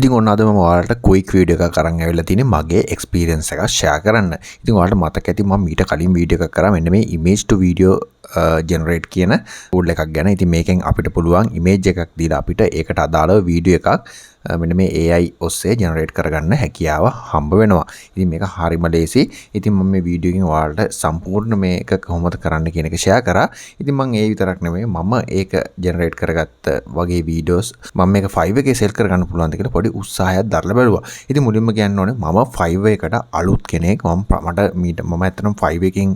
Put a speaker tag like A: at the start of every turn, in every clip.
A: ඉතින් ඔන්න අද මම ඔයාලට ක්වික් වීඩියෝ එකක් අරන් ඇවිල්ලා තියෙන්නේ මගේ එක්ස්පීරියන්ස් එකක් ෂෙයා කරන්න. ඉතින් ඔයාලට මතක ඇති මම ඊට කලින් වීඩියෝ එකක් කරා මෙන්න මේ image to video generate කියන tool එකක් ගැන. ඉතින් මේකෙන් අපිට පුළුවන් image එකක් දීලා අපිට ඒකට අදාළව වීඩියෝ එකක් මෙන්න මේ AI ඔස්සේ generate කරගන්න හැකියාව හම්බ වෙනවා. ඉතින් මේක හරිම ලේසි. ඉතින් මම මේ වීඩියෝ එකෙන් ඔයාලට සම්පූර්ණ මේක කොහොමද කරන්න කියන එක ෂෙයා කරා. ඉතින් මම ඒ විතරක් නෙමෙයි මම ඒක generate කරගත්ත වගේ වීඩියෝස් මම මේක Fiverr එකේ sell කරගන්න පුළුවන්ද කියලා පොඩි උත්සාහයක් දරලා බැලුවා. ඉතින් මුලින්ම කියන්න ඕනේ මම Fiverr එකට අලුත් කෙනෙක්. මම ඇත්තටම Fiverr එකකින්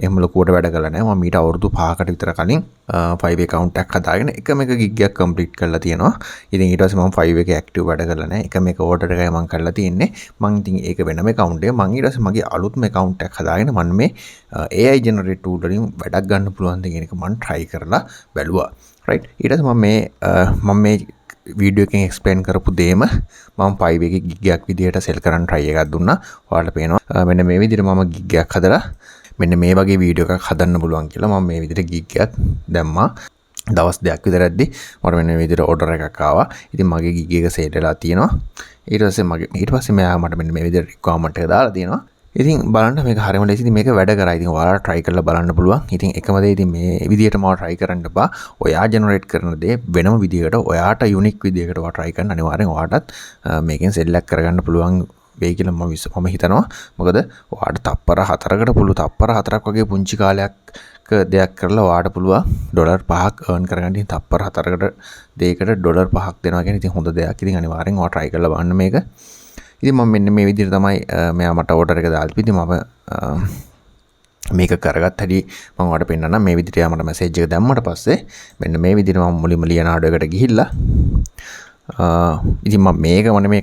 A: එහෙම ලොකුවට වැඩ කළා නෑ. මම ඊට අවුරුදු 5කට විතර කලින් Fiverr account එකක් හදාගෙන එකම එක gig එකක් complete කරලා තියෙනවා. ඉතින් ඊට පස්සේ මම Fiverr එකේ active වැඩ කරලා නෑ. එකම එක order එකයි මම කරලා තියෙන්නේ. මම ඉතින් ඒක වෙනම account එක. මම ඊට පස්සේ මගේ අලුත්ම account එකක් හදාගෙන මම මේ AI generate tool වලින් වැඩක් ගන්න පුළුවන්ද කියන එක මම try කරලා බැලුවා. right ඊට පස්සේ මම මේ වීඩියෝ එකෙන් එක්ස්ප්ලেইন කරපු දේම මම Fiverr එකේ gig එකක් විදිහට sell කරන්න try එකක් දුන්නා. ඔයාලට පේනවා මෙන්න මේ විදිහට මම gig එකක් හදලා මෙන්න මේ වගේ වීඩියෝ එකක් හදන්න පුළුවන් කියලා මම මේ විදිහට gig එකක් දැම්මා. දවස් දෙකක් විතර ඇද්දි මට මෙන්න මේ විදිහට order එකක් ආවා. ඉතින් මගේ gig එක sale වෙලා තියෙනවා. ඊට පස්සේ මෙයා මට මෙන්න මේ විදිහට requirement එක දාලා තියෙනවා. ඉතින් බලන්න මේක හරියම ලේසි. ඉතින් මේක වැඩ කරා. ඉතින් ඔයාලා try කරලා බලන්න පුළුවන්. ඉතින් එකම දේ ඉතින් මේ විදිහටම ඔයා try කරන්න එපා. ඔයා generate කරන දේ වෙනම විදිහකට ඔයාට unique විදිහකට ඔයා try කරන්න අනිවාර්යෙන් ඔයාටත් මේකෙන් sell එකක් කරගන්න පුළුවන් වෙයි කියලා මම හිතනවා. මොකද ඔයාට තප්පර 4කට තප්පර 4ක් වගේ පුංචි කාලයක් දෙයක් කරලා ඔයාට පුළුවන් ඩොලර් 5ක් earn කරගන්න. ඉතින් තප්පර 4කට දෙයකට ඩොලර් 5ක් දෙනවා කියන්නේ ඉතින් හොඳ දෙයක්. ඉතින් අනිවාර්යෙන් ඔයා try කරලා බලන්න මේක. ඉතින් මම මෙන්න මේ විදිහට තමයි මෙයා මට order එක දාලා ඉතින් මම මේක කරගත්ත හැටි මම ඔයාලට පෙන්නන්නම්. මේ විදිහට යා මට message එක දැම්මට පස්සේ මෙන්න මේ විදිහට මම මුලින්ම ලියනාඩෝ එකට ගිහිල්ලා ඉතින් මම මේක මේ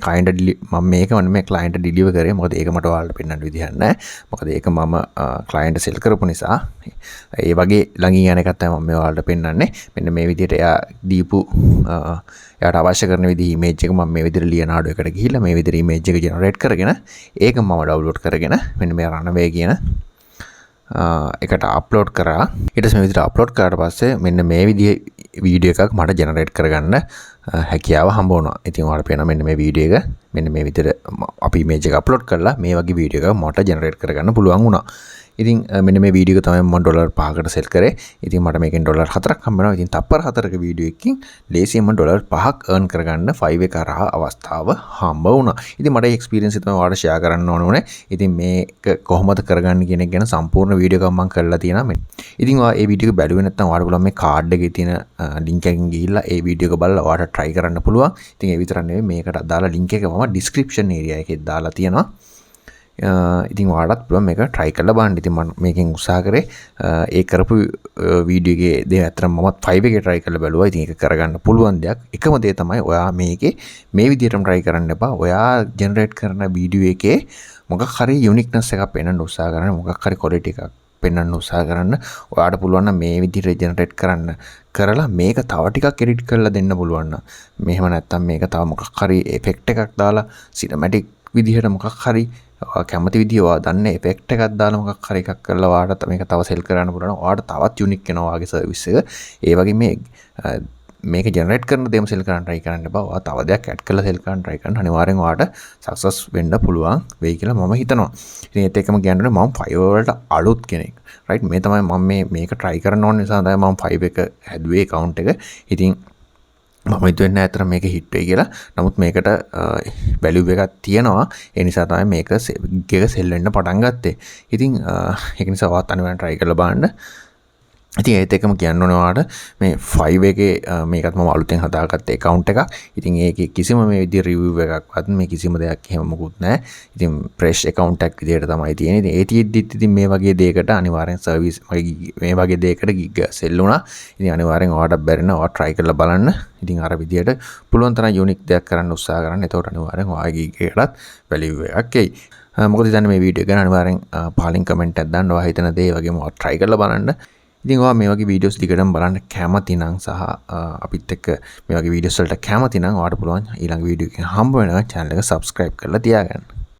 A: client deliver කරේ. මොකද ඒක මට ඔයාලට පෙන්වන්න විදිහක් නැහැ. මොකද ඒක මම client sell කරපු නිසා ඒ වගේ ළඟින් යන එකක් තමයි මම ඔයාලට පෙන්වන්නේ. මෙන්න මේ විදිහට එයා දීපු එයාට අවශ්‍ය කරන විදිහ image එක මම මේ විදිහට ලියනාඩෝ එකට ගිහිල්ලා මේ විදිහට image එක generate කරගෙන ඒක මම download කරගෙන මෙන්න මේ runway කියන එකට අප්ලෝඩ් කරා. ඊට පස්සේ මේ විදිහට අප්ලෝඩ් කරාට පස්සේ මෙන්න මේ විදිහේ වීඩියෝ එකක් මට ජෙනරේට් කරගන්න හැකියාව හම්බ වුණා. ඉතින් ඔයාලට පේනවා මෙන්න මේ වීඩියෝ එක මෙන්න මේ විදිහට අපි ඉමේජ් එක අප්ලෝඩ් කරලා මේ වගේ වීඩියෝ එකක් මට ජෙනරේට් කරගන්න පුළුවන් වුණා. ඉතින් මෙන්න මේ වීඩියෝ එක තමයි මම ඩොලර් 5කට සෙල් කරේ. ඉතින් මට මේකෙන් ඩොලර් 4ක් හම්බ වෙනවා. ඉතින් තප්පර 4ක වීඩියෝ එකකින් ලේසියෙන්ම ඩොලර් 5ක් earn කරගන්න Fiverr එක කරා අවස්ථාව හම්බ වුණා. ඉතින් මට එක්ස්පීරියන්ස් එක තමයි ඔයාලට ෂෙයා කරන්න ඕනේ. ඉතින් මේක කොහොමද කරගන්න කියන එක ගැන සම්පූර්ණ වීඩියෝ එකක් මම කරලා තියෙනවා. ඉතින් ඔයා මේ වීඩියෝ එක බැලුවේ නැත්නම් ඔයාලට පුළුවන් මේ කාඩ් එකේ තියෙන link එකකින් ගිහිල්ලා ඒ වීඩියෝ එක බලලා ඔයාලට try කරන්න පුළුවන්. ඉතින් ඒ විතරක් නෙවෙයි මේකට අදාළ link එක මම description area එකේ දාලා තියෙනවා. ඉතින් ඔයාලට පුළුවන් මේක try කරලා බලන්න. ඉතින් මම මේකෙන් උත්සාහ කරේ ඒ කරපු වීඩියෝ එකේ දේ අතරම මමත් Fiverr එකේ try කරලා බැලුවා. ඉතින් ඒක කරගන්න පුළුවන් දෙයක්. එකම දේ තමයි ඔයා මේකේ මේ විදිහටම try කරන්න එපා. ඔයා generate කරන වීඩියෝ එකේ මොකක් හරි uniqueness එකක් පෙන්වන්න උත්සාහ කරන්න. මොකක් හරි quality එකක් පෙන්වන්න උත්සාහ කරන්න. ඔයාට පුළුවන් නම් මේ විදිහට generate කරන්න කරලා මේක තව ටිකක් edit කරලා දෙන්න පුළුවන් නම්. මෙහෙම නැත්තම් මේක තව මොකක් හරි effect එකක් දාලා cinematic විදිහට මොකක් හරි කැමති විදිහ ඔයා දන්නේ effect එකක් දාලා මොකක් හරි එකක් කරලා ඔයාට මේක තව sell කරන්න පුළුවන්. ඔයාට තවත් unique වෙනවා ඔයාගේ service එක. ඒ වගේ මේක generate කරන දේම sell කරන්න try කරන්න එපා. ඔයා තව දෙයක් add කරලා sell කරන්න try කරන්න. අනිවාර්යෙන් ඔයාට success වෙන්න පුළුවන් වෙයි කියලා මම හිතනවා. ඉතින් ඒත් එක්කම කියන්නේ මම Fiverr වලට අලුත් කෙනෙක්. right මේ තමයි මම මේක try කරන්න ඕන නිසා තමයි මම Fiverr එක හැදුවේ account එක. ඉතින් මම හිතුවේ ඇත්තට මේක හිට් වෙයි කියලා. නමුත් මේකට වැලියු එකක් තියෙනවා. ඒ නිසා තමයි මේක සෙල් වෙන්න පටන් ගත්තේ. ඉතින් ඒක නිසා ඔයාත් අනිවාර්යෙන් try කරලා බලන්න. ඉතින් ඒත් එකම කියන්න ඕනේ ඔයාලට මේ Fiverr එකේ මේකත් මම අලුතෙන් හදාගත්ත account එකක්. ඉතින් ඒකේ කිසිම මේ විදිහේ review එකක්වත් මේ කිසිම දෙයක් එහෙම මොකුත් නැහැ. ඉතින් fresh account එකක් විදිහට තමයි තියෙන්නේ. ඉතින් ඒ තියෙද්දිත් ඉතින් මේ වගේ දෙයකට අනිවාර්යෙන් service මේ වගේ දෙයකට gig sell වුණා. ඉතින් අනිවාර්යෙන් ඔයාලට බැරින ඔයා try කරලා බලන්න. ඉතින් අර විදිහට පුළුවන් තරම් unique දෙයක් කරන්න උත්සාහ කරන්න. එතකොට අනිවාර්යෙන් ඔයාගේ gig එකටත් value එකක් එයි. මොකද ඉතින් මේ වීඩියෝ ගැන අනිවාර්යෙන් පහලින් comment එකක් දාන්න. ඔයා හිතන දේ වගේම ඔයා try කරලා බලන්න. ඉතින් ඔයා මේ වගේ වීඩියෝස් දිගටම බලන්න කැමති නම් සහ අපිත් එක්ක මේ වගේ වීඩියෝස් වලට කැමති නම් ඔයාට පුළුවන් ඊළඟ වීඩියෝ එකකින් හම්බ වෙනවා channel එක subscribe කරලා තියාගන්න.